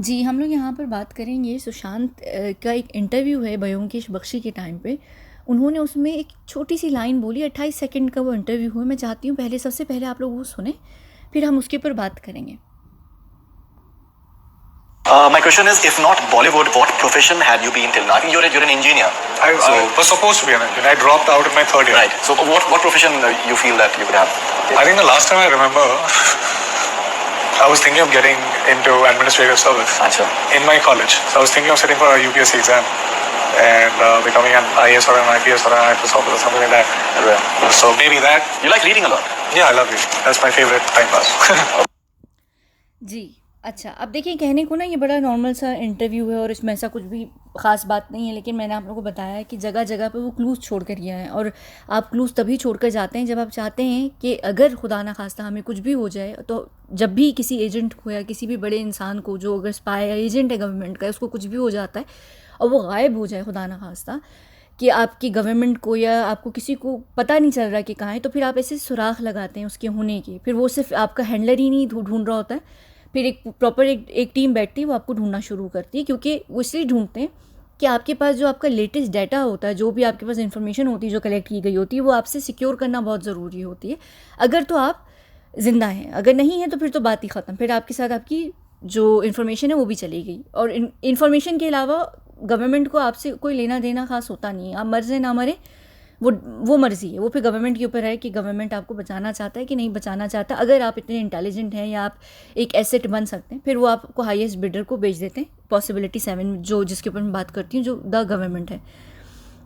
जी, हम लोग यहाँ पर बात करेंगे सुशांत का एक इंटरव्यू है ब्योमकेश बख्शी के टाइम पे। उन्होंने उसमें एक छोटी-सी लाइन बोली, 28 सेकंड का वो इंटरव्यू हुआ। मैं चाहती हूँ पहले सबसे पहले आप लोग वो सुनें, फिर हम उसके ऊपर बात करेंगे। My question is, if not Bollywood, what profession had you been till now? I think you're an engineer. I was supposed to be an engineer. I dropped out in my third year. Right. So what profession you feel that you could have? I think the last time I remember, I was thinking of getting into administrative service Achha. in my college. So I was thinking of sitting for a UPSC exam and becoming an IAS or an IPS or an IPS officer, something like that. Right. So maybe that. You like reading a lot? Yeah, I love reading. That's my favorite time pass. जी, अच्छा, अब देखिए कहने को ना ये बड़ा normal सा interview है और इसमें ऐसा कुछ भी ख़ास बात नहीं है, लेकिन मैंने आप लोगों को बताया है कि जगह जगह पे वो क्लूज़ छोड़ कर गया है। और आप क्लूज़ तभी छोड़ कर जाते हैं जब आप चाहते हैं कि अगर खुदा ना खास्ता हमें कुछ भी हो जाए, तो जब भी किसी एजेंट को या किसी भी बड़े इंसान को जो अगर स्पाई या एजेंट है गवर्नमेंट का, उसको कुछ भी हो जाता है और वो गायब हो जाए खुदा ना खास्ता, कि आपकी गवर्नमेंट को या आपको किसी को पता नहीं चल रहा कि कहाँ है, तो फिर आप ऐसे सुराख लगाते हैं उसके होने के। फिर वो सिर्फ आपका हैंडलर ही नहीं ढूंढ रहा होता है, फिर एक प्रॉपर एक टीम बैठती है, वो आपको ढूंढना शुरू करती है। क्योंकि वो इसलिए ढूंढते हैं कि आपके पास जो आपका लेटेस्ट डाटा होता है, जो भी आपके पास इन्फॉर्मेशन होती है जो कलेक्ट की गई होती है, वो आपसे सिक्योर करना बहुत ज़रूरी होती है। अगर तो आप ज़िंदा हैं, अगर नहीं है तो फिर तो बात ही ख़त्म। फिर आपके साथ आपकी जो इन्फॉर्मेशन है वो भी चली गई। और इन्फॉर्मेशन के अलावा गवर्नमेंट को आपसे कोई लेना देना खास होता नहीं है। आप मर जाए ना मरे, वो मर्ज़ी है, वो फिर गवर्नमेंट के ऊपर है कि गवर्नमेंट आपको बचाना चाहता है कि नहीं बचाना चाहता। अगर आप इतने इंटेलिजेंट हैं या आप एक एसेट बन सकते हैं, फिर वो आपको हाईएस्ट बिडर को बेच देते हैं। पॉसिबिलिटी 7 जो जिसके ऊपर मैं बात करती हूँ, जो द गवर्नमेंट है।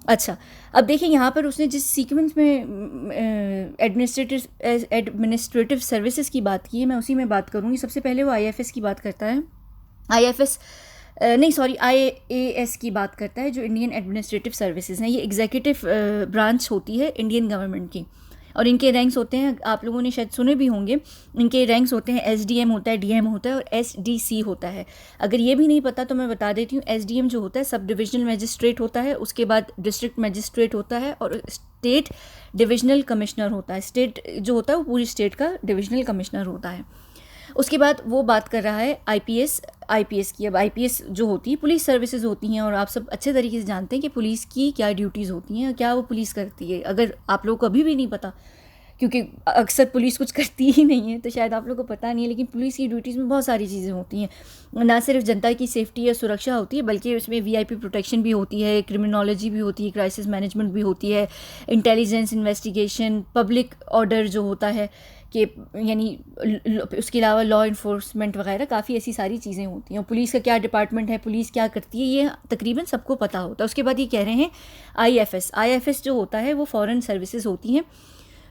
अच्छा, अब देखिए यहाँ पर उसने जिस सीक्वेंस में एडमिनिस्ट्रेटिव सर्विसेज की बात की है, मैं उसी में बात करूँगी। सबसे पहले वो IFS की बात करता है। IAS की बात करता है, जो इंडियन एडमिनिस्ट्रेटिव सर्विसेज हैं। ये एग्जीक्यूटिव ब्रांच होती है इंडियन गवर्नमेंट की, और इनके रैंक्स होते हैं, आप लोगों ने शायद सुने भी होंगे, इनके रैंक्स होते हैं SDM होता है, DM होता है और SDC होता है। अगर ये भी नहीं पता तो मैं बता देती हूँ। SDM जो होता है सब डिविजनल मजिस्ट्रेट होता है, उसके बाद डिस्ट्रिक्ट मजिस्ट्रेट होता है और स्टेट डिविजनल कमिश्नर होता है। स्टेट जो होता है वो पूरी स्टेट का डिविजनल कमिश्नर होता है। उसके बाद वो बात कर रहा है IPS की। अब IPS जो होती है पुलिस सर्विसेज होती हैं, और आप सब अच्छे तरीके से जानते हैं कि पुलिस की क्या ड्यूटीज़ होती हैं, क्या वो पुलिस करती है। अगर आप लोग को अभी भी नहीं पता, क्योंकि अक्सर पुलिस कुछ करती ही नहीं है, तो शायद आप लोग को पता नहीं है, लेकिन पुलिस की ड्यूटीज़ में बहुत सारी चीज़ें होती हैं। ना सिर्फ जनता की सेफ्टी या सुरक्षा होती है, बल्कि उसमें VIP प्रोटेक्शन भी होती है, क्रिमिनोलॉजी भी होती है, क्राइसिस मैनेजमेंट भी होती है, इंटेलिजेंस इन्वेस्टिगेशन, पब्लिक ऑर्डर जो होता है कि यानी उसके अलावा लॉ इन्फोर्समेंट वगैरह काफ़ी ऐसी सारी चीज़ें होती हैं। और पुलिस का क्या डिपार्टमेंट है, पुलिस क्या करती है, ये तकरीबन सबको पता होता है। उसके बाद ये कह रहे हैं IFS जो होता है वो फॉरेन सर्विसेज होती हैं,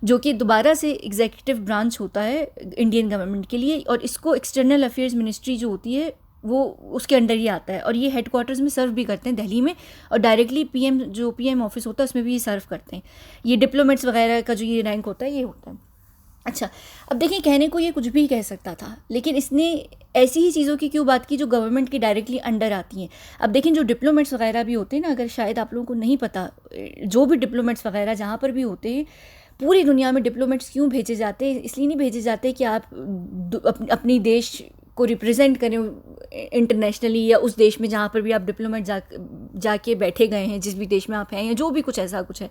जो कि दोबारा से एग्जीक्यूटिव ब्रांच होता है इंडियन गवर्नमेंट के लिए, और इसको एक्सटर्नल अफेयर्स मिनिस्ट्री जो होती है वो उसके अंडर ही आता है। और ये हेडक्वार्टर्स में सर्व भी करते हैं दिल्ली में, और डायरेक्टली PM ऑफिस होता है उसमें भी ये सर्व करते हैं। ये डिप्लोमेट्स वगैरह का जो ये रैंक होता है ये होता है। अच्छा, अब देखिए कहने को ये कुछ भी कह सकता था, लेकिन इसने ऐसी ही चीज़ों की क्यों बात की जो गवर्नमेंट के डायरेक्टली अंडर आती हैं। अब देखिए जो डिप्लोमेट्स वगैरह भी होते हैं ना, अगर शायद आप लोगों को नहीं पता, जो भी डिप्लोमेट्स वगैरह जहाँ पर भी होते हैं, पूरी दुनिया में डिप्लोमेट्स क्यों भेजे जाते हैं, इसलिए नहीं भेजे जाते कि आप अपनी देश को रिप्रेजेंट करें इंटरनेशनली, या उस देश में जहाँ पर भी आप डिप्लोमेट जाके बैठे गए हैं, जिस भी देश में आप हैं, या जो भी कुछ ऐसा कुछ है,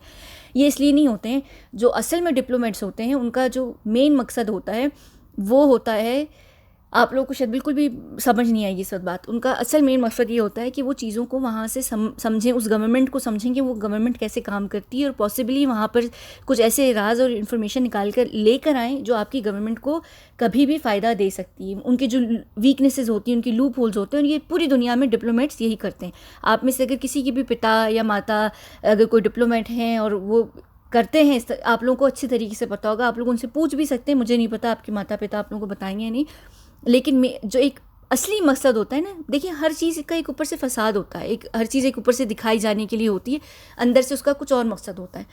ये इसलिए नहीं होते हैं। जो असल में डिप्लोमेट्स होते हैं उनका जो मेन मकसद होता है वो होता है, आप लोगों को शायद बिल्कुल भी समझ नहीं आएगी इस वक्त बात। उनका असल मेन मकसद ये होता है कि वो चीज़ों को वहाँ से समझें, उस गवर्नमेंट को समझें कि वो गवर्नमेंट कैसे काम करती है, और पॉसिबली वहाँ पर कुछ ऐसे राज और इन्फॉर्मेशन निकाल कर लेकर आएँ जो आपकी गवर्नमेंट को कभी भी फ़ायदा दे सकती है। उनकी जो वीकनेसेस होती हैं, उनकी लूप होल्स होते हैं, और ये पूरी दुनिया में डिप्लोमेट्स यही करते हैं। आप में से अगर किसी की भी पिता या माता अगर कोई डिप्लोमेट हैं और वो करते हैं, आप लोगों को अच्छी तरीके से पता होगा, आप लोग उनसे पूछ भी सकते हैं। मुझे नहीं पता आपके माता पिता आप लोगों को बताएंगे या नहीं, लेकिन जो एक असली मकसद होता है ना, देखिए हर चीज़ का एक ऊपर से फसाद होता है, हर चीज़ एक ऊपर से दिखाई जाने के लिए होती है, अंदर से उसका कुछ और मकसद होता है।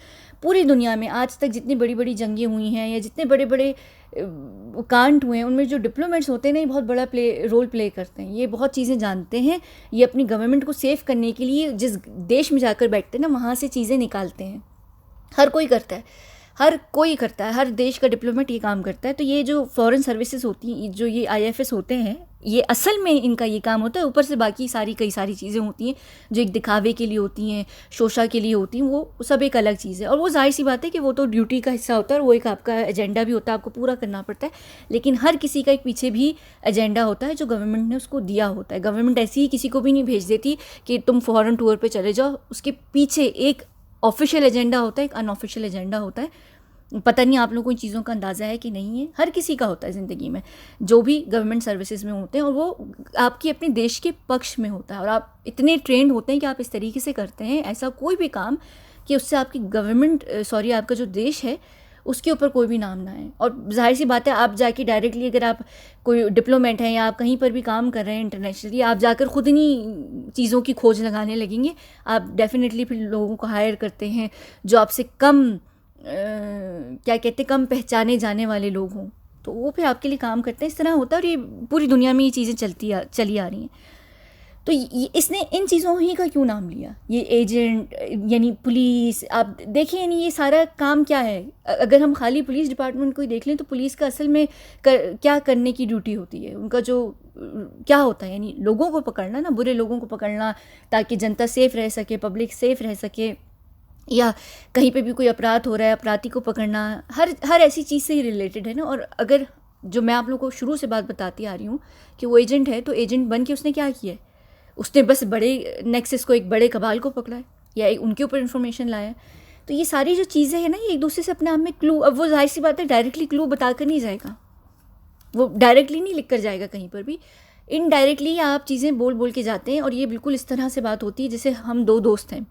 पूरी दुनिया में आज तक जितनी बड़ी बड़ी जंगें हुई हैं या जितने बड़े बड़े कांड हुए हैं, उनमें जो डिप्लोमेट्स होते हैं ना, ये बहुत बड़ा रोल प्ले करते हैं। ये बहुत चीज़ें जानते हैं, ये अपनी गवर्नमेंट को सेव करने के लिए जिस देश में जाकर बैठते हैं ना, वहाँ से चीज़ें निकालते हैं। हर कोई करता है, हर कोई करता है, हर देश का डिप्लोमेट ये काम करता है। तो ये जो फॉरेन सर्विसेज होती हैं, जो ये IFS होते हैं, ये असल में इनका ये काम होता है। ऊपर से बाकी कई सारी चीज़ें होती हैं जो एक दिखावे के लिए होती हैं, शोशा के लिए होती हैं, वो सब एक अलग चीज़ है। और वो जाहिर सी बात है कि वो तो ड्यूटी का हिस्सा होता है और वो एक आपका एजेंडा भी होता है, आपको पूरा करना पड़ता है। लेकिन हर किसी का एक पीछे भी एजेंडा होता है जो गवर्नमेंट ने उसको दिया होता है। गवर्नमेंट ऐसे ही किसी को भी नहीं भेज देती कि तुम फॉरेन टूर पर चले जाओ। उसके पीछे एक ऑफिशियल एजेंडा होता है, एक अनऑफिशियल एजेंडा होता है। पता नहीं आप लोगों को इन चीज़ों का अंदाज़ा है कि नहीं है, हर किसी का होता है ज़िंदगी में, जो भी गवर्नमेंट सर्विसेज में होते हैं, और वो आपकी अपने देश के पक्ष में होता है। और आप इतने ट्रेंड होते हैं कि आप इस तरीके से करते हैं ऐसा कोई भी काम कि उससे आपकी आपका जो देश है उसके ऊपर कोई भी नाम ना है। और जाहिर सी बात है, आप जाके डायरेक्टली अगर आप कोई डिप्लोमेट हैं या आप कहीं पर भी काम कर रहे हैं इंटरनेशनली, आप जाकर खुद इन्हीं चीज़ों की खोज लगाने लगेंगे, आप डेफिनेटली फिर लोगों को हायर करते हैं जो आपसे कम कम पहचाने जाने वाले लोग हों, तो वो फिर आपके लिए काम करते हैं। इस तरह होता है और ये पूरी दुनिया में ये चीज़ें चली आ रही हैं। तो इसने इन चीज़ों ही का क्यों नाम लिया, ये एजेंट यानी पुलिस। आप देखिए, यानी ये सारा काम क्या है। अगर हम खाली पुलिस डिपार्टमेंट को ही देख लें तो पुलिस का असल में क्या करने की ड्यूटी होती है, उनका जो क्या होता है, यानी लोगों को पकड़ना ना, बुरे लोगों को पकड़ना ताकि जनता सेफ़ रह सके, पब्लिक सेफ़ रह सके, या कहीं पे भी कोई अपराध हो रहा है अपराधी को पकड़ना, हर ऐसी चीज़ से ही रिलेटेड है ना। और अगर जो मैं आप लोगों को शुरू से बात बताती आ रही हूँ कि वो एजेंट है, तो एजेंट बन के उसने क्या किया है, उसने बस बड़े नेक्सस को, एक बड़े कबाल को पकड़ा है या उनके ऊपर इन्फॉर्मेशन लाया है। तो ये सारी जो चीज़ें हैं ना, ये एक दूसरे से अपने आप में क्लू, अब वो जाहिर सी बात है डायरेक्टली क्लू बता कर नहीं जाएगा, वो डायरेक्टली नहीं लिख कर जाएगा कहीं पर भी, इनडायरेक्टली आप चीज़ें बोल बोल के जाते हैं। और ये बिल्कुल इस तरह से बात होती है जैसे हम दो दोस्त हैं,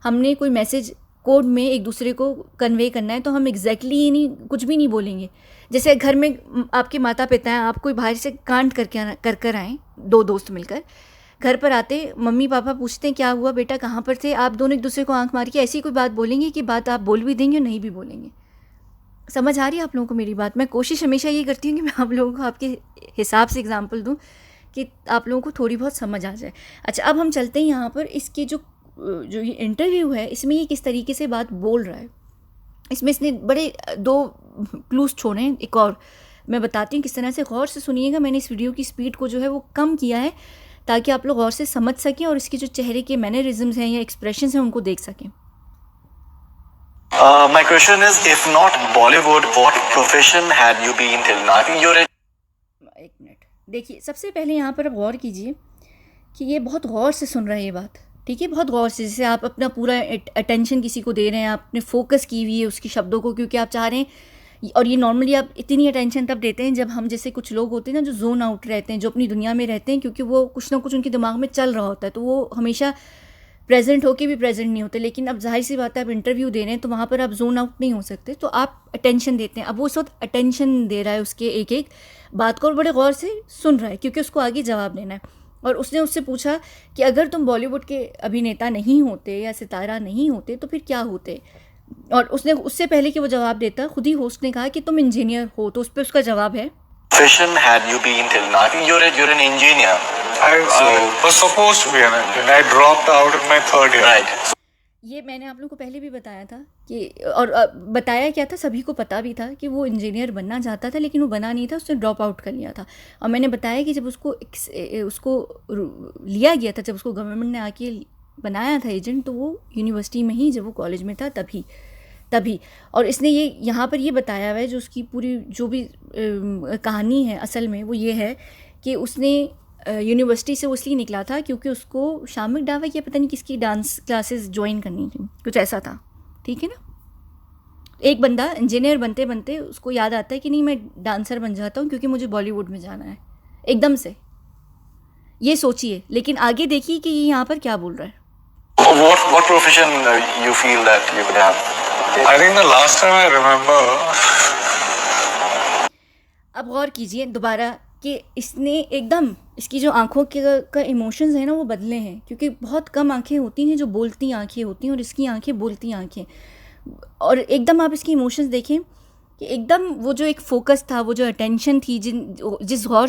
हमने कोई मैसेज कोड में एक दूसरे को कन्वे करना है, तो हम एग्जैक्टली नहीं कुछ भी नहीं बोलेंगे। जैसे घर में आपके माता पिता हैं, आप कोई बाहर से कांड कर आएँ, दो दोस्त मिलकर घर पर आते, मम्मी पापा पूछते हैं क्या हुआ बेटा, कहाँ पर थे, आप दोनों एक दूसरे को आंख मार के ऐसी कोई बात बोलेंगे कि बात आप बोल भी देंगे और नहीं भी बोलेंगे। समझ आ रही है आप लोगों को मेरी बात? मैं कोशिश हमेशा ये करती हूँ कि मैं आप लोगों को आपके हिसाब से एग्जाम्पल दूँ कि आप लोगों को थोड़ी बहुत समझ आ जाए। अच्छा, अब हम चलते हैं यहाँ पर, इसके जो ये इंटरव्यू है इसमें ये किस तरीके से बात बोल रहा है, इसमें इसने बड़े दो क्लूज छोड़े हैं। एक और मैं बताती हूँ किस तरह से, गौर से सुनिएगा। मैंने इस वीडियो की स्पीड को जो है वो कम किया है ताकि आप लोग गौर से समझ सकें और इसके जो चेहरे के मैनरिज्म्स हैं या एक्सप्रेशंस हैं उनको देख सकें। My question is, if not Bollywood, what profession had you been till now? I think you're एक मिनट देखिए, सबसे पहले यहाँ पर आप गौर कीजिए कि ये बहुत गौर से सुन रहे हैं ये बात, ठीक है, बहुत गौर से, जैसे आप अपना पूरा अटेंशन किसी को दे रहे हैं, आपने फोकस की हुई है उसकी शब्दों को, क्योंकि आप चाह रहे हैं। और ये नॉर्मली आप इतनी अटेंशन तब देते हैं जब हम जैसे कुछ लोग होते हैं ना जो जोन आउट रहते हैं, जो अपनी दुनिया में रहते हैं, क्योंकि वो कुछ ना कुछ उनके दिमाग में चल रहा होता है, तो वो हमेशा प्रेजेंट होके भी प्रेजेंट नहीं होते। लेकिन अब जाहिर सी बात है, आप इंटरव्यू दे रहे हैं तो वहाँ पर आप जोन आउट नहीं हो सकते, तो आप अटेंशन देते हैं। अब वो उस वक्त अटेंशन दे रहा है उसके एक एक बात को और बड़े गौर से सुन रहा है, क्योंकि उसको आगे जवाब देना है। और उसने उससे पूछा कि अगर तुम बॉलीवुड के अभिनेता नहीं होते या सितारा नहीं होते तो फिर क्या होते। और उसने उससे पहले कि वो जवाब देता, खुद ही होस्ट ने कहा कि तुम इंजीनियर हो, तो उस पर उसका जवाब है, profession had you been till now? I think you're an engineer. I was supposed to be an engineer. I dropped out in my third year. Right. ये मैंने आप लोगों को पहले भी बताया था कि, और बताया क्या था, सभी को पता भी था कि वो इंजीनियर बनना चाहता था लेकिन वो बना नहीं था, उसने ड्रॉप आउट कर लिया था। और मैंने बताया कि जब उसको लिया गया था, जब उसको गवर्नमेंट ने आके बनाया था एजेंट, तो वो यूनिवर्सिटी में ही, जब वो कॉलेज में था तभी। और इसने ये यहाँ पर ये बताया हुआ है, जो उसकी पूरी जो भी कहानी है असल में वो ये है कि उसने यूनिवर्सिटी से वो इसलिए निकला था क्योंकि उसको शामिक डावा या पता नहीं किसकी डांस क्लासेस ज्वाइन करनी थी, कुछ ऐसा था, ठीक है ना। एक बंदा इंजीनियर बनते बनते उसको याद आता है कि नहीं, मैं डांसर बन जाता हूँ क्योंकि मुझे बॉलीवुड में जाना है, एकदम से। ये सोचिए, लेकिन आगे देखिए कि ये यहाँ पर क्या बोल रहा है। What profession you feel that you would have? I think the last time I remember. अब गौर कीजिए दोबारा कि इसने एकदम, इसकी जो आँखों का इमोशंस है ना वो बदले हैं, क्योंकि बहुत कम आंखें होती हैं जो बोलती आंखें होती हैं और इसकी आंखें बोलती आंखें। और एकदम आप इसकी इमोशंस देखें कि एकदम वो जो एक फोकस था, वो जो अटेंशन थी, जिस गौर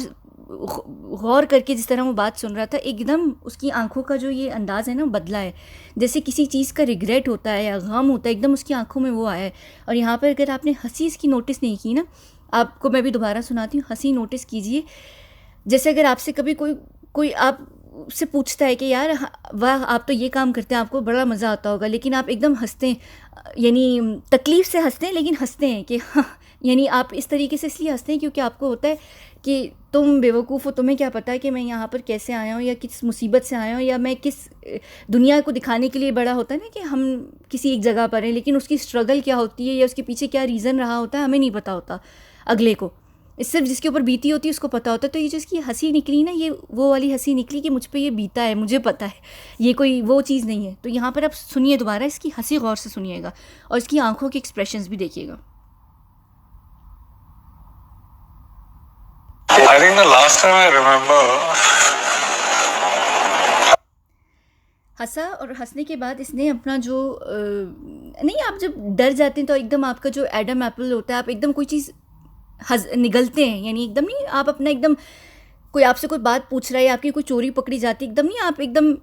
गौर करके जिस तरह वो बात सुन रहा था, एकदम उसकी आंखों का जो ये अंदाज़ है ना बदला है, जैसे किसी चीज़ का रिग्रेट होता है या गम होता है, एकदम उसकी आंखों में वो आया है। और यहाँ पर अगर आपने हंसी इसकी नोटिस नहीं की ना, आपको मैं भी दोबारा सुनाती हूँ, हंसी नोटिस कीजिए। जैसे अगर आपसे कभी कोई आप से पूछता है कि यार वाह आप तो ये काम करते हैं, आपको बड़ा मज़ा आता होगा, लेकिन आप एकदम हंसते हैं, यानी तकलीफ़ से हंसते हैं लेकिन हंसते हैं कि हाँ, यानी आप इस तरीके से इसलिए हंसते हैं क्योंकि आपको होता है कि तुम बेवकूफ़ हो, तुम्हें क्या पता है कि मैं यहाँ पर कैसे आया हूँ या किस मुसीबत से आया हूँ, या मैं किस दुनिया को दिखाने के लिए बड़ा होता है ना कि हम किसी एक जगह पर हैं, लेकिन उसकी स्ट्रगल क्या होती है या उसके पीछे क्या रीज़न रहा होता है हमें नहीं पता होता अगले को, सिर्फ जिसके ऊपर बीती होती है उसको पता होता है। तो ये जो इसकी हंसी निकली ना, ये वो वाली हंसी निकली कि मुझ पे ये बीता है, मुझे पता है, ये कोई वो चीज़ नहीं है। तो यहाँ पर आप सुनिए दोबारा, इसकी हंसी गौर से सुनिएगा और इसकी आंखों के एक्सप्रेशंस भी देखिएगा। I think the last time I remember, हंसा और हंसने के बाद इसने अपना जो नहीं, आप जब डर जाते हैं तो एकदम आपका जो एडम एप्पल होता है, आप एकदम कोई चीज़ निगलते हैं, यानी एकदम नहीं, आप अपना एकदम कोई आपसे कोई बात पूछ रहा है, आपकी कोई चोरी पकड़ी जाती है, एकदम नहीं आप एकदम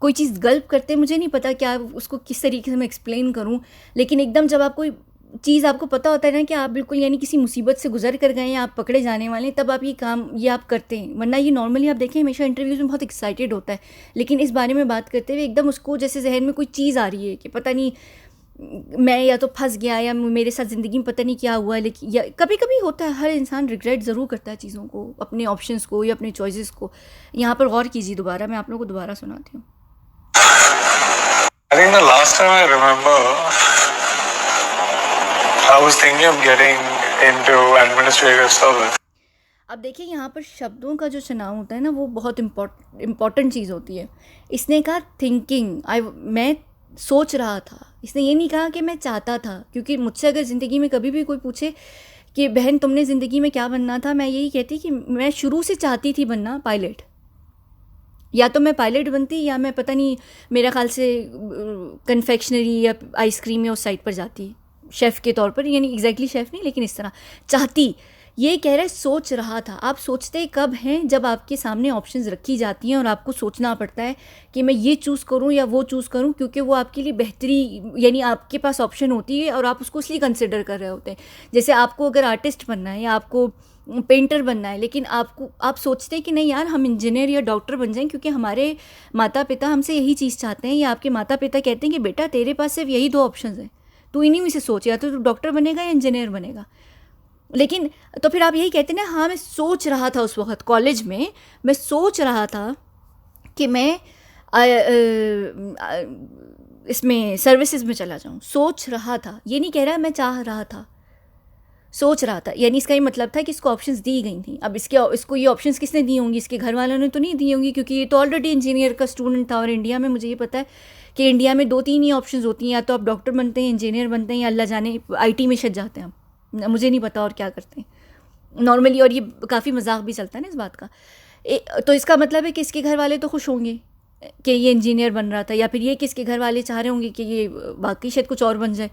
कोई चीज़ गल्प करते हैं। मुझे नहीं पता क्या उसको किस तरीके से मैं एक्सप्लेन करूं, लेकिन एकदम जब आप कोई चीज़ आपको पता होता है ना कि आप बिल्कुल यानी किसी मुसीबत से गुजर कर गए हैं, आप पकड़े जाने वाले हैं, तब आप ये काम ये आप करते हैं। वरना ये नॉर्मली आप देखें हमेशा इंटरव्यूज़ में बहुत एक्साइटेड होता है, लेकिन इस बारे में बात करते हुए एकदम उसको जैसे जहन में कोई चीज़ आ रही है कि पता नहीं मैं या तो फंस गया या मेरे साथ ज़िंदगी में पता नहीं क्या हुआ। लेकिन या कभी कभी होता है, हर इंसान रिग्रेट ज़रूर करता है चीज़ों को, अपने ऑप्शंस को या अपने चॉइसेस को। यहाँ पर गौर कीजिए दोबारा, मैं आप लोगों को दोबारा सुनाती हूँ। I think the last time I remember, I was thinking of getting into administrative service. अब देखिए यहाँ पर शब्दों का जो चुनाव होता है ना, वो बहुत इम्पॉर्टेंट चीज़ होती है। इसने कहा थिंकिंग, मैं सोच रहा था, इसने ये नहीं कहा कि मैं चाहता था, क्योंकि मुझसे अगर ज़िंदगी में कभी भी कोई पूछे कि बहन तुमने ज़िंदगी में क्या बनना था, मैं यही कहती कि मैं शुरू से चाहती थी बनना पायलट, या तो मैं पायलट बनती या मैं पता नहीं मेरा ख्याल से कन्फेक्शनरी या आइसक्रीम या उस साइड पर जाती शेफ़ के तौर पर, यानी एग्जैक्टली शेफ़ नहीं लेकिन इस तरह चाहती। ये कह रहा है सोच रहा था। आप सोचते कब हैं? जब आपके सामने ऑप्शंस रखी जाती हैं और आपको सोचना पड़ता है कि मैं ये चूज़ करूं या वो चूज़ करूं, क्योंकि वो आपके लिए बेहतरी, यानी आपके पास ऑप्शन होती है और आप उसको इसलिए कंसिडर कर रहे होते हैं। जैसे आपको अगर आर्टिस्ट बनना है या आपको पेंटर बनना है, लेकिन आप सोचते हैं कि नहीं यार हम इंजीनियर या डॉक्टर बन जाएं क्योंकि हमारे माता पिता हमसे यही चीज़ चाहते हैं, या आपके माता पिता कहते हैं कि बेटा तेरे पास सिर्फ यही 2 ऑप्शन हैं, तू इन्हीं में से सोच, या तो तू डॉक्टर बनेगा या इंजीनियर बनेगा। लेकिन तो फिर आप यही कहते हैं ना, हाँ मैं सोच रहा था, उस वक्त कॉलेज में मैं सोच रहा था कि मैं इसमें सर्विसेज में चला जाऊँ। सोच रहा था, ये नहीं कह रहा मैं चाह रहा था, सोच रहा था। यानी इसका ये मतलब था कि इसको ऑप्शंस दी गई थी। अब इसको ये ऑप्शंस किसने दी होंगी? इसके घर वालों ने तो नहीं दी होंगी, क्योंकि ये तो ऑलरेडी इंजीनियर का स्टूडेंट था। और इंडिया में मुझे ये पता है कि इंडिया में 2-3 ही ऑप्शंस होती हैं, या तो आप डॉक्टर बनते हैं, इंजीनियर बनते हैं, या अल्लाह जाने IT में छट जाते हैं। मुझे नहीं पता और क्या करते हैं नॉर्मली, और ये काफ़ी मजाक भी चलता है ना इस बात का। तो इसका मतलब है कि इसके घर वाले तो खुश होंगे कि ये इंजीनियर बन रहा था, या फिर ये कि इसके घर वाले चाह रहे होंगे कि ये बाकी शायद कुछ और बन जाए,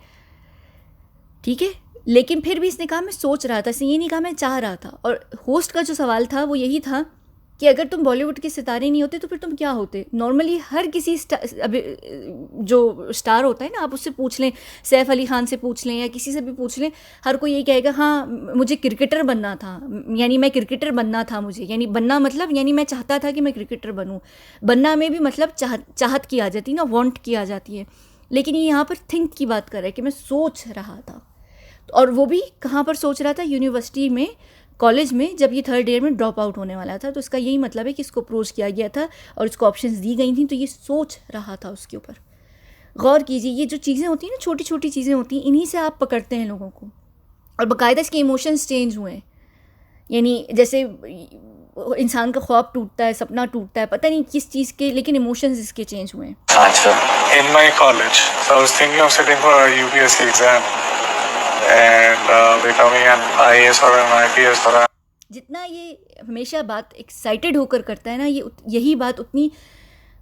ठीक है। लेकिन फिर भी इसने कहा मैं सोच रहा था, इसने ये नहीं कहा मैं चाह रहा था। और होस्ट का जो सवाल था वो यही था कि अगर तुम बॉलीवुड के सितारे नहीं होते तो फिर तुम क्या होते? नॉर्मली हर किसी अभी जो स्टार होता है ना, आप उससे पूछ लें, सैफ अली खान से पूछ लें या किसी से भी पूछ लें, हर कोई ये कहेगा हाँ मुझे क्रिकेटर बनना था, यानी मैं क्रिकेटर बनना था मुझे, यानी बनना मतलब यानी मैं चाहता था कि मैं क्रिकेटर बनूँ। बनना में भी मतलब चाहत की आ जाती है ना, वांट की आ जाती है। लेकिन ये यहाँ पर थिंक की बात कर रहा है कि मैं सोच रहा था, और वो भी कहाँ पर सोच रहा था? यूनिवर्सिटी में, कॉलेज में, जब ये 3rd ईयर में ड्रॉप आउट होने वाला था। तो इसका यही मतलब है कि इसको अप्रोच किया गया था और इसको ऑप्शंस दी गई थी, तो ये सोच रहा था उसके ऊपर। गौर कीजिए, ये जो चीज़ें होती हैं ना, छोटी छोटी चीज़ें होती हैं, इन्हीं से आप पकड़ते हैं लोगों को। और बाकायदा इसके इमोशंस चेंज हुए हैं, यानी जैसे इंसान का ख्वाब टूटता है, सपना टूटता है, पता नहीं किस चीज़ के, लेकिन इमोशंस इसके चेंज हुए हैं। in my college, so I was thinking of sitting for a UPSC exam and becoming an IAS or an IPS or a... जितना ये हमेशा बात एक्साइटेड होकर करता है ना, यही बात उतनी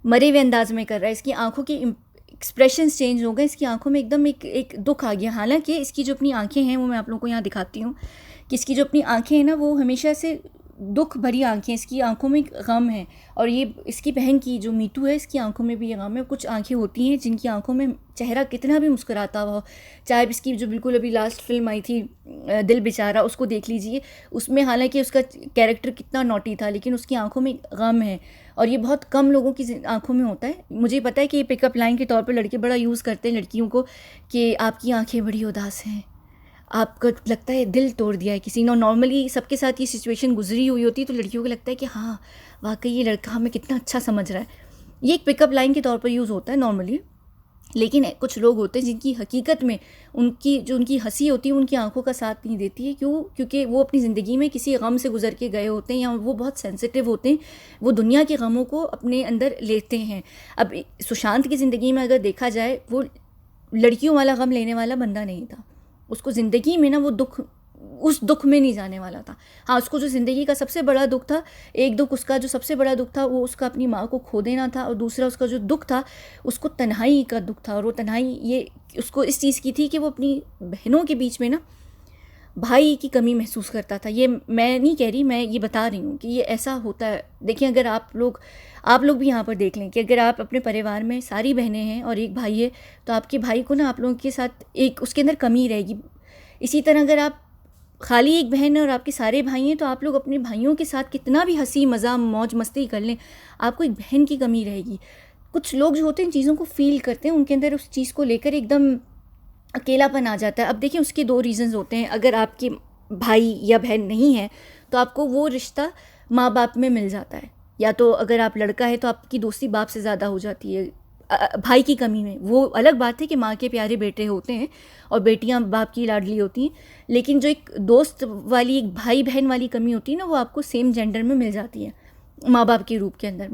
मरे हुए अंदाज में कर रहा है। इसकी आंखों के एक्सप्रेशंस चेंज हो गए, इसकी आंखों में एकदम एक दुख आ गया। हालांकि इसकी जो अपनी आंखें हैं वो मैं आप लोगों को यहाँ दिखाती हूँ कि इसकी जो अपनी आंखें हैं ना, वो हमेशा से दुख भरी आंखें, इसकी आंखों में गम है। और ये इसकी बहन की जो मीतू है, इसकी आंखों में भी ये गम है। कुछ आंखें होती हैं जिनकी आंखों में चेहरा कितना भी मुस्कुराता हुआ हो, चाहे इसकी जो बिल्कुल अभी लास्ट फिल्म आई थी दिल बेचारा, उसको देख लीजिए, उसमें हालांकि उसका कैरेक्टर कितना नॉटी था, लेकिन उसकी आंखों में गम है। और ये बहुत कम लोगों की आंखों में होता है। मुझे पता है कि ये पिकअप लाइन के तौर पर लड़के बड़ा यूज़ करते हैं लड़कियों को, कि आपकी आंखें बड़ी उदास हैं, आपको लगता है दिल तोड़ दिया है किसी ने। और नॉर्मली सबके साथ ये सिचुएशन गुजरी हुई होती है, तो लड़कियों को लगता है कि हाँ वाकई ये लड़का हमें कितना अच्छा समझ रहा है। ये एक पिकअप लाइन के तौर पर यूज़ होता है नॉर्मली। लेकिन कुछ लोग होते हैं जिनकी हकीकत में उनकी हंसी होती है, उनकी आंखों का साथ नहीं देती है। क्यों? क्योंकि वो अपनी ज़िंदगी में किसी गम से गुजर के गए होते हैं, या वो बहुत सेंसिटिव होते हैं, वो दुनिया के गमों को अपने अंदर लेते हैं। अब सुशांत की ज़िंदगी में अगर देखा जाए, वो लड़कियों वाला गम लेने वाला बंदा नहीं था। उसको ज़िंदगी में ना वो दुख, उस दुख में नहीं जाने वाला था। हाँ, उसको जो ज़िंदगी का सबसे बड़ा दुख था, एक दुख उसका जो सबसे बड़ा दुख था वो उसका अपनी माँ को खो देना था, और दूसरा उसका जो दुख था उसको तन्हाई का दुख था। और वो तन्हाई ये उसको इस चीज़ की थी कि वो अपनी बहनों के बीच में ना भाई की कमी महसूस करता था। ये मैं नहीं कह रही, मैं ये बता रही हूँ कि ये ऐसा होता है। देखिए, अगर आप लोग भी यहाँ पर देख लें कि अगर आप अपने परिवार में सारी बहनें हैं और एक भाई है, तो आपके भाई को ना आप लोगों के साथ एक उसके अंदर कमी रहेगी। इसी तरह अगर आप खाली एक बहन है और आपके सारे भाई हैं, तो आप लोग अपने भाइयों के साथ कितना भी हंसी मज़ाक मौज मस्ती कर लें, आपको एक बहन की कमी रहेगी। कुछ लोग जो होते हैं चीज़ों को फील करते हैं, उनके अंदर उस चीज़ को लेकर एकदम अकेलापन आ जाता है। अब देखिए, उसके दो रीज़न्स होते हैं। अगर आपके भाई या बहन नहीं है तो आपको वो रिश्ता माँ बाप में मिल जाता है, या तो अगर आप लड़का है तो आपकी दोस्ती बाप से ज़्यादा हो जाती है भाई की कमी में। वो अलग बात है कि माँ के प्यारे बेटे होते हैं और बेटियाँ बाप की लाडली होती हैं, लेकिन जो एक दोस्त वाली, एक भाई बहन वाली कमी होती है ना, वो आपको सेम जेंडर में मिल जाती है माँ बाप के रूप के अंदर।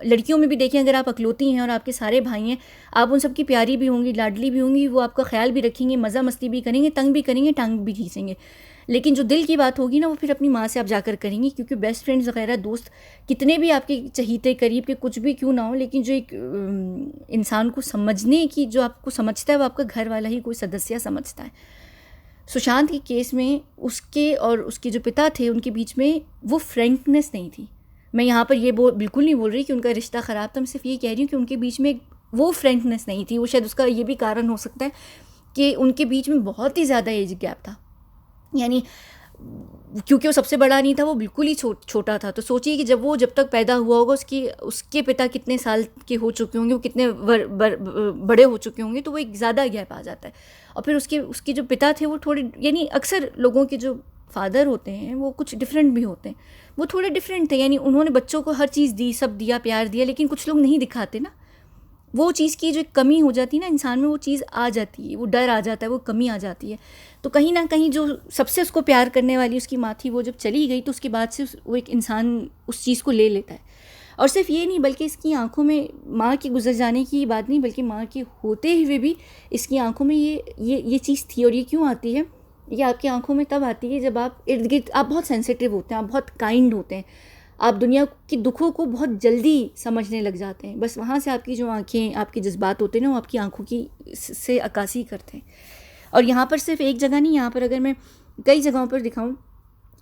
लड़कियों में भी देखें, अगर आप अकलौती हैं और आपके सारे भाई हैं, आप उन सबकी प्यारी भी होंगी, लाडली भी होंगी, वो आपका ख्याल भी रखेंगे, मज़ा मस्ती भी करेंगे, तंग भी करेंगे, टांग भी खींचेंगे। लेकिन जो दिल की बात होगी ना, वो फिर अपनी माँ से आप जाकर करेंगी, क्योंकि बेस्ट फ्रेंड्स वगैरह दोस्त कितने भी आपके चहीते करीब के कुछ भी क्यों ना हो, लेकिन जो एक इंसान को समझने की, जो आपको समझता है, वो आपका घर वाला ही कोई सदस्य समझता है। सुशांत के केस में उसके और उसके जो पिता थे, उनके बीच में वो फ्रेंकनेस नहीं थी। मैं यहाँ पर ये बिल्कुल नहीं बोल रही कि उनका रिश्ता ख़राब था, मैं सिर्फ ये कह रही हूँ कि उनके बीच में वो फ्रेंकनेस नहीं थी। वो शायद उसका ये भी कारण हो सकता है कि उनके बीच में बहुत ही ज़्यादा एज गैप था, यानी क्योंकि वो सबसे बड़ा नहीं था, वो बिल्कुल ही छोटा था। तो सोचिए कि जब तक पैदा हुआ होगा, उसके पिता कितने साल के हो चुके होंगे, वो कितने बड़े हो चुके होंगे, तो वो एक ज़्यादा गैप आ जाता है। और फिर उसके जो पिता थे वो थोड़े, यानी अक्सर लोगों के जो फादर होते हैं वो कुछ डिफरेंट भी होते हैं, वो थोड़े डिफरेंट थे। यानी उन्होंने बच्चों को हर चीज़ दी, सब दिया, प्यार दिया, लेकिन कुछ लोग नहीं दिखाते ना, वो चीज़ की जो कमी हो जाती है ना इंसान में, वो चीज़ आ जाती है, वो डर आ जाता है, वो कमी आ जाती है। तो कहीं ना कहीं जो सबसे उसको प्यार करने वाली उसकी माँ थी, वो जब चली गई, तो उसके बाद से वो एक इंसान उस चीज़ को ले लेता है। और सिर्फ ये नहीं, बल्कि इसकी आंखों में माँ के गुजर जाने की बात नहीं, बल्कि माँ के होते हुए भी इसकी आंखों में ये चीज़ थी। और ये क्यों आती है? ये आपकी आंखों में तब आती है जब आप इर्द गिर्द, आप बहुत सेंसिटिव होते हैं, आप बहुत काइंड होते हैं, आप दुनिया के दुखों को बहुत जल्दी समझने लग जाते हैं। बस वहाँ से आपकी जो आंखें, आपके जज्बात होते हैं ना, वो आपकी आंखों की से अक्कासी करते हैं। और यहाँ पर सिर्फ एक जगह नहीं, यहाँ पर अगर मैं कई जगहों पर दिखाऊं,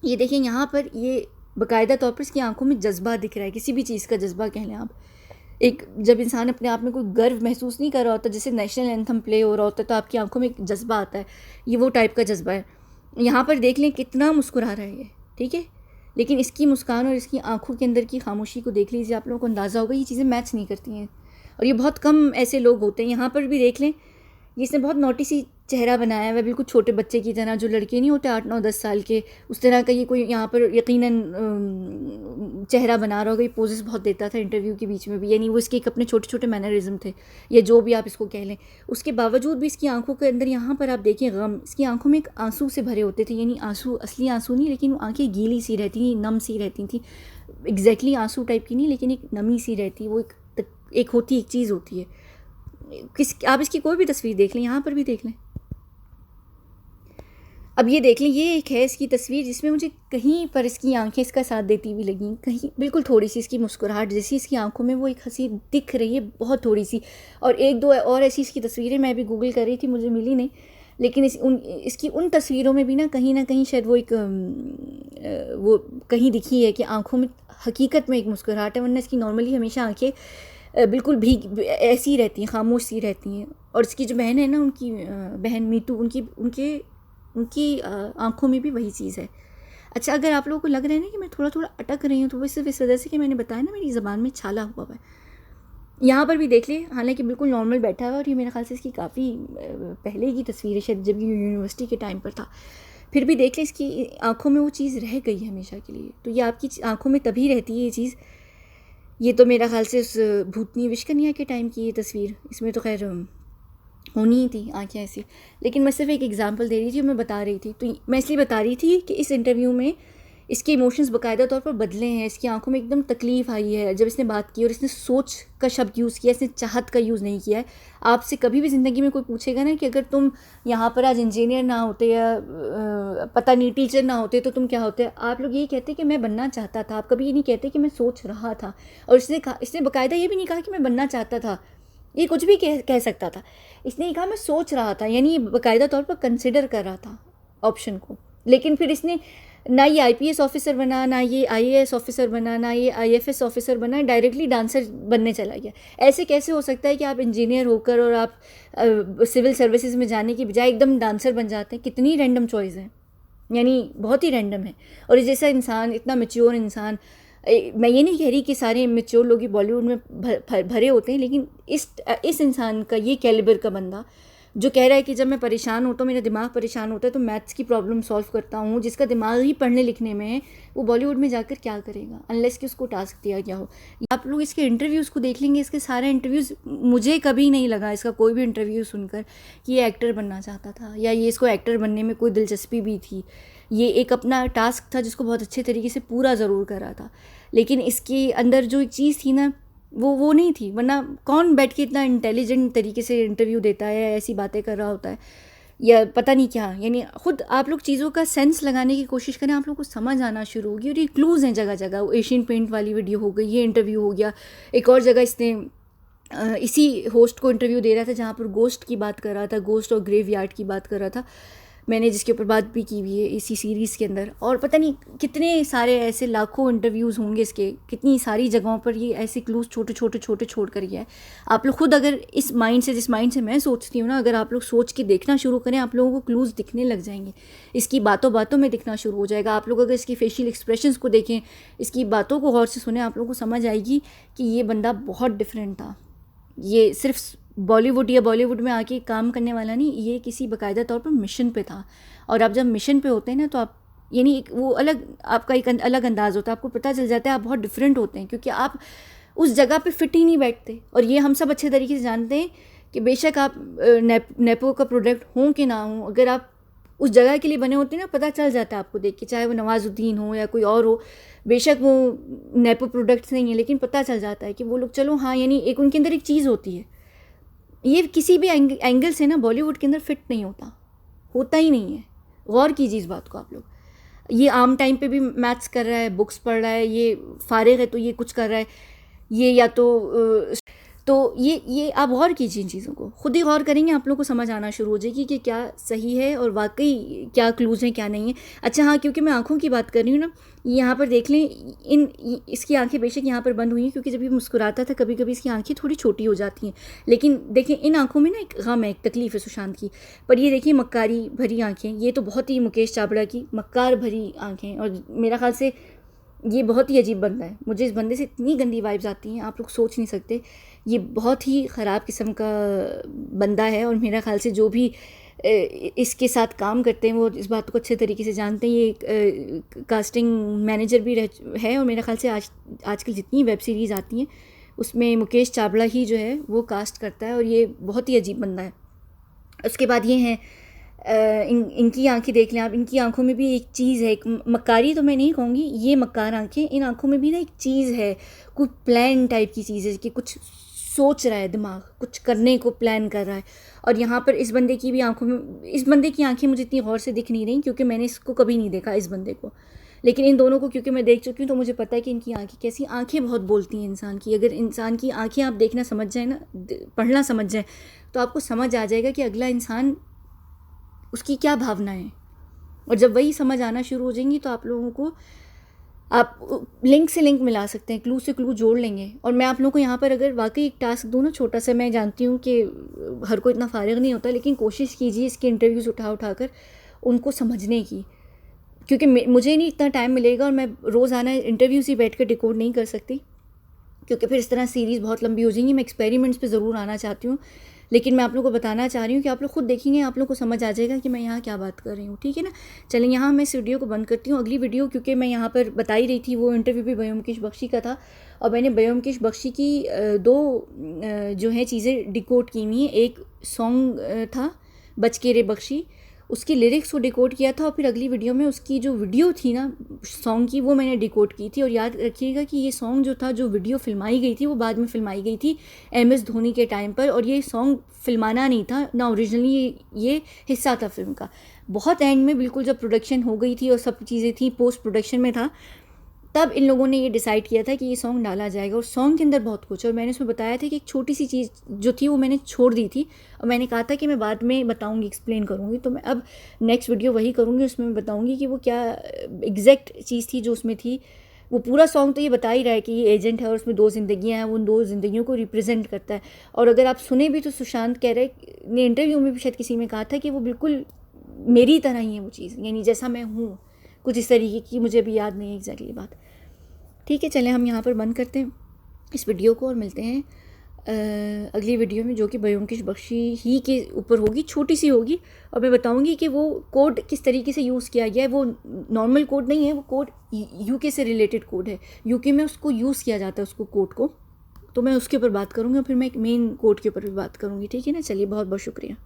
ये देखें, यहाँ पर ये बाकायदा तौर पर इसकी आंखों में जज्बा दिख रहा है, किसी भी चीज़ का जज्बा कह लें आप। एक जब इंसान अपने आप में कोई गर्व महसूस नहीं कर रहा होता, जैसे नेशनल एंथम प्ले हो रहा होता है, तो आपकी आंखों में एक जज्बा आता है, ये वो टाइप का जज्बा है। यहाँ पर देख लें कितना मुस्कुरा रहा है ये, ठीक है, लेकिन इसकी मुस्कान और इसकी आंखों के अंदर की खामोशी को देख लीजिए, आप लोगों को अंदाज़ा होगा ये चीज़ें मैच नहीं करती हैं। और ये बहुत कम ऐसे लोग होते हैं। यहाँ पर भी देख लें, इसने बहुत नोटी सी चेहरा बनाया हुआ, बिल्कुल छोटे बच्चे की तरह, जो लड़के नहीं होते 8, 9, 10 साल के, उस तरह का ये कोई यहाँ पर यकीनन चेहरा बना रहा होगा। ये पोजेस बहुत देता था इंटरव्यू के बीच में भी, यानी वो इसके एक अपने छोटे छोटे मैनरिज्म थे, या जो भी आप इसको कह लें। उसके बावजूद भी इसकी आंखों के अंदर, यहाँ पर आप देखें, गम, इसकी आंखों में एक आंसू से भरे होते थे, यानी आंसू, असली आंसू नहीं, लेकिन वो आंखें गीली सी रहती थी, नम सी रहती थी, एग्जैक्टली आंसू टाइप की नहीं, लेकिन एक नमी सी रहती, वो एक होती, एक चीज़ होती है। आप इसकी कोई भी तस्वीर देख लें, यहाँ पर भी देख लें, अब ये देख लें, ये एक है इसकी तस्वीर जिसमें मुझे कहीं पर इसकी आंखें इसका साथ देती हुई लगी, कहीं बिल्कुल थोड़ी सी इसकी मुस्कुराहट जैसी इसकी आंखों में वो एक हंसी दिख रही है, बहुत थोड़ी सी। और एक दो और ऐसी इसकी तस्वीरें मैं भी गूगल कर रही थी, मुझे मिली नहीं, लेकिन इसकी उन तस्वीरों में भी ना कहीं शायद वो वो कहीं दिखी है कि आंखों में हकीकत में एक मुस्कुराहट है, वरना इसकी नॉर्मली हमेशा आंखें बिल्कुल भीग ऐसी रहती हैं, खामोश सी रहती हैं। और इसकी जो बहन है ना, उनकी बहन मीतू, उनकी आंखों में भी वही चीज़ है। अच्छा, अगर आप लोगों को लग रहा है ना कि मैं थोड़ा थोड़ा अटक रही हूँ, तो वो सिर्फ इस वजह से कि मैंने बताया ना मेरी ज़बान में छाला हुआ है। यहाँ पर भी देख ले, हालांकि बिल्कुल नॉर्मल बैठा हुआ है, और ये मेरे ख्याल से इसकी काफ़ी पहले की तस्वीर है, शायद जब ये यूनिवर्सिटी के टाइम पर था। फिर भी देख ले, इसकी आंखों में वो चीज़ रह गई है हमेशा के लिए। तो ये आपकी आंखों में तभी रहती है ये चीज़। ये तो मेरा ख्याल से उस भूतनी विशकन्या के टाइम की ये तस्वीर, इसमें तो खैर होनी ही थी आंखें ऐसी। लेकिन मैं सिर्फ एक एग्जांपल दे रही थी, मैं बता रही थी। तो मैं इसलिए बता रही थी कि इस इंटरव्यू में इसके इमोशंस बाकायदा तौर पर बदले हैं। इसकी आंखों में एकदम तकलीफ़ आई है जब इसने बात की, और इसने सोच का शब्द यूज़ किया, इसने चाहत का यूज़ नहीं किया है। आपसे कभी भी ज़िंदगी में कोई पूछेगा ना कि अगर तुम यहाँ पर आज इंजीनियर ना होते या पता नहीं टीचर ना होते तो तुम क्या होते, आप लोग यही कहते कि मैं बनना चाहता था। आप कभी ये नहीं कहते कि मैं सोच रहा था। और इसने बाकायदा ये भी नहीं कहा कि मैं बनना चाहता था, ये कुछ भी कह सकता था। इसने कहा मैं सोच रहा था, यानी बाकायदा तौर पर कंसिडर कर रहा था ऑप्शन को। लेकिन फिर इसने ना ये आईपीएस ऑफिसर बना, ना ये आईएएस ऑफिसर बना, ना ये आईएफएस ऑफिसर बना, डायरेक्टली डांसर बनने चला गया। ऐसे कैसे हो सकता है कि आप इंजीनियर होकर और आप सिविल सर्विसेज में जाने की बजाय एकदम डांसर बन जाते हैं? कितनी रैंडम चॉइस है, यानी बहुत ही रैंडम है। और जैसा इंसान, इतना मैच्योर इंसान, मैं ये नहीं कह रही कि सारे मैच्योर लोग ही बॉलीवुड में भरे होते हैं, लेकिन इस इंसान का, ये कैलिबर का बंदा जो कह रहा है कि जब मैं परेशान होता हूँ, मेरा दिमाग परेशान होता है तो मैथ्स की प्रॉब्लम सॉल्व करता हूँ, जिसका दिमाग ही पढ़ने लिखने में है, वो बॉलीवुड में जाकर क्या करेगा अनलेस कि उसको टास्क दिया गया हो। आप लोग इसके इंटरव्यूज़ को देख लेंगे, इसके सारे इंटरव्यूज़, मुझे कभी नहीं लगा इसका कोई भी इंटरव्यू सुनकर कि ये एक्टर बनना चाहता था या ये इसको एक्टर बनने में कोई दिलचस्पी भी थी। ये एक अपना टास्क था जिसको बहुत अच्छे तरीके से पूरा ज़रूर कर रहा था, लेकिन इसके अंदर जो एक चीज़ थी ना, वो नहीं थी। वरना कौन बैठ के इतना इंटेलिजेंट तरीके से इंटरव्यू देता है या ऐसी बातें कर रहा होता है या पता नहीं क्या। यानी ख़ुद आप लोग चीज़ों का सेंस लगाने की कोशिश करें, आप लोग को समझ आना शुरू होगी। और ये क्लूज़ हैं जगह जगह। वो एशियन पेंट वाली वीडियो हो गई, ये इंटरव्यू हो गया। एक और जगह इसने इसी होस्ट को इंटरव्यू दे रहा था जहाँ पर गोस्ट की बात कर रहा था, गोस्ट और ग्रेवयार्ड की बात कर रहा था, मैंने जिसके ऊपर बात भी की हुई है इसी सीरीज़ के अंदर। और पता नहीं कितने सारे ऐसे लाखों इंटरव्यूज़ होंगे इसके, कितनी सारी जगहों पर ये ऐसे क्लूज़ छोटे छोटे छोड़ कर गया है। आप लोग खुद अगर इस माइंड से, जिस माइंड से मैं सोचती हूँ ना, अगर आप लोग सोच के देखना शुरू करें, आप लोगों को क्लूज़ दिखने लग जाएंगे। इसकी बातों में दिखना शुरू हो जाएगा। आप लोग अगर इसकी फेशियल एक्सप्रेशंस को देखें, इसकी बातों को गौर से सुने, आप लोगों को समझ आएगी कि ये बंदा बहुत डिफरेंट था। ये सिर्फ बॉलीवुड या बॉलीवुड में आके काम करने वाला नहीं, ये किसी बाकायदा तौर पर मिशन पे था। और आप जब मिशन पे होते हैं ना, तो आप यानी वो अलग, आपका एक अलग अंदाज़ होता है, आपको पता चल जाता है आप बहुत डिफरेंट होते हैं, क्योंकि आप उस जगह पे फिट ही नहीं बैठते। और ये हम सब अच्छे तरीके से जानते हैं कि बेशक आप नेपो का प्रोडक्ट हों कि ना हो, अगर आप उस जगह के लिए बने होते हैं ना, पता चल जाता है आपको देख के, चाहे वो नवाजुद्दीन हो या कोई और हो, बेशक वो नेपो प्रोडक्ट्स नहीं है, लेकिन पता चल जाता है कि वो लोग, चलो हाँ, यानी एक उनके अंदर एक चीज़ होती है। ये किसी भी एंगल से ना बॉलीवुड के अंदर फिट नहीं होता ही नहीं है। गौर कीजिए इस बात को आप लोग। ये आम टाइम पे भी मैथ्स कर रहा है, बुक्स पढ़ रहा है, ये फारिग है तो ये कुछ कर रहा है, ये या तो ये आप गौर कीजिए इन चीज़ों को। खुद ही गौर करेंगे, आप लोग को समझ आना शुरू हो जाएगी कि क्या सही है और वाकई क्या क्लूज़ हैं, क्या नहीं है। अच्छा हाँ, क्योंकि मैं आँखों की बात कर रही हूँ ना, यहाँ पर देख लें, इसकी आंखें बेशक यहाँ पर बंद हुई हैं, क्योंकि जब ये मुस्कुराता था कभी कभी इसकी आंखें थोड़ी छोटी हो जाती हैं, लेकिन देखें इन आंखों में ना एक गम है, एक तकलीफ़ है सुशांत की। पर ये देखिए मक्कारी भरी आँखें, ये तो बहुत ही मुकेश चावड़ा की मक्कार भरी आँखें। और मेरा ख्याल से ये बहुत ही अजीब बंदा है। मुझे इस बंदे से इतनी गंदी वाइब्स आती हैं, आप लोग सोच नहीं सकते। ये बहुत ही ख़राब किस्म का बंदा है, और मेरा ख्याल से जो भी इसके साथ काम करते हैं वो इस बात को अच्छे तरीके से जानते हैं। ये कास्टिंग मैनेजर भी है, और मेरा ख्याल से आजकल जितनी वेब सीरीज़ आती हैं उसमें मुकेश चावड़ा ही जो है वो कास्ट करता है, और ये बहुत ही अजीब बंदा है। उसके बाद ये हैं इनकी आंखें देख लें आप, इनकी आंखों में भी एक चीज़ है, एक मक्कारी तो मैं नहीं कहूँगी, ये मक्कार आंखें, इन आंखों में भी ना एक चीज़ है, कुछ प्लान टाइप की चीज़ है कि कुछ सोच रहा है दिमाग, कुछ करने को प्लान कर रहा है। और यहाँ पर इस बंदे की भी आंखों में, इस बंदे की आंखें मुझे इतनी गौर से दिख नहीं रही, क्योंकि मैंने इसको कभी नहीं देखा इस बंदे को, लेकिन इन दोनों को क्योंकि मैं देख चुकी हूँ तो मुझे पता है कि इनकी आंखें कैसी। आंखें बहुत बोलती हैं इंसान की। अगर इंसान की आंखें आप देखना समझ जाए ना, पढ़ना समझ जाए, तो आपको समझ आ जाएगा कि अगला इंसान उसकी क्या भावनाएं हैं। और जब वही समझ आना शुरू हो जाएंगी तो आप लोगों को, आप लिंक से लिंक मिला सकते हैं, क्लू से क्लू जोड़ लेंगे। और मैं आप लोगों को यहाँ पर अगर वाकई एक टास्क दूँ ना छोटा सा, मैं जानती हूँ कि हर कोई इतना फारिग नहीं होता, लेकिन कोशिश कीजिए इसके इंटरव्यूज़ उठा कर उनको समझने की, क्योंकि मुझे नहीं इतना टाइम मिलेगा और मैं रोज़ाना इंटरव्यूज़ ही बैठ कर डिकोड नहीं कर सकती, क्योंकि फिर इस तरह सीरीज़ बहुत लंबी हो जाएंगी। मैं एक्सपेरिमेंट्स पे ज़रूर आना चाहती हूँ, लेकिन मैं आप लोगों को बताना चाह रही हूँ कि आप लोग खुद देखेंगे, आप लोग को समझ आ जाएगा कि मैं यहाँ क्या बात कर रही हूँ, ठीक है ना। चलें, यहाँ मैं इस वीडियो को बंद करती हूँ। अगली वीडियो, क्योंकि मैं यहाँ पर बता ही रही थी, वो इंटरव्यू भी ब्योमकेश बख्शी का था, और मैंने ब्योमकेश बख्शी की दो जो है चीज़ें डिकोड की हुई हैं। एक सॉन्ग था बच के रे बख्शी, उसकी लिरिक्स को डिकोड किया था, और फिर अगली वीडियो में उसकी जो वीडियो थी ना सॉन्ग की, वो मैंने डिकोड की थी। और याद रखिएगा कि ये सॉन्ग जो था, जो वीडियो फिल्माई गई थी, वो बाद में फिल्माई गई थी MS धोनी के टाइम पर, और ये सॉन्ग फिल्माना नहीं था ना, ओरिजिनली ये हिस्सा था फिल्म का। बहुत एंड में बिल्कुल जब प्रोडक्शन हो गई थी और सब चीज़ें थी, पोस्ट प्रोडक्शन में था, तब इन लोगों ने ये डिसाइड किया था कि ये सॉन्ग डाला जाएगा। और सॉन्ग के अंदर बहुत कुछ, और मैंने उसमें बताया था कि एक छोटी सी चीज़ जो थी वो मैंने छोड़ दी थी, और मैंने कहा था कि मैं बाद में बताऊंगी, एक्सप्लेन करूंगी। तो मैं अब नेक्स्ट वीडियो वही करूंगी, उसमें मैं बताऊंगी कि वो क्या एग्जैक्ट चीज़ थी जो उसमें थी। वो पूरा सॉन्ग तो ये बता ही रहा है कि ये एजेंट है और उसमें 2 ज़िंदगियाँ हैं, वो उन 2 ज़िंदगियों को रिप्रेजेंट करता है। और अगर आप सुने भी तो सुशांत कह रहे ने इंटरव्यू में भी शायद किसी में कहा था कि वो बिल्कुल मेरी तरह ही है वो चीज़, यानी जैसा मैं हूँ, कुछ इस तरीके की, मुझे भी याद नहीं है एग्जैक्टली बात। ठीक है, चलें हम यहाँ पर बंद करते हैं इस वीडियो को और मिलते हैं अगली वीडियो में, जो कि ब्योमकेश बख्शी ही के ऊपर होगी, छोटी सी होगी, और मैं बताऊंगी कि वो कोड किस तरीके से यूज़ किया गया है। वो नॉर्मल कोड नहीं है, वो कोड UK से रिलेटेड कोड है, UK में उसको यूज़ किया जाता है, उसको कोड को। तो मैं उसके ऊपर बात करूँगी और फिर मैं एक मेन कोड के ऊपर भी बात करूँगी, ठीक है ना। चलिए, बहुत बहुत शुक्रिया।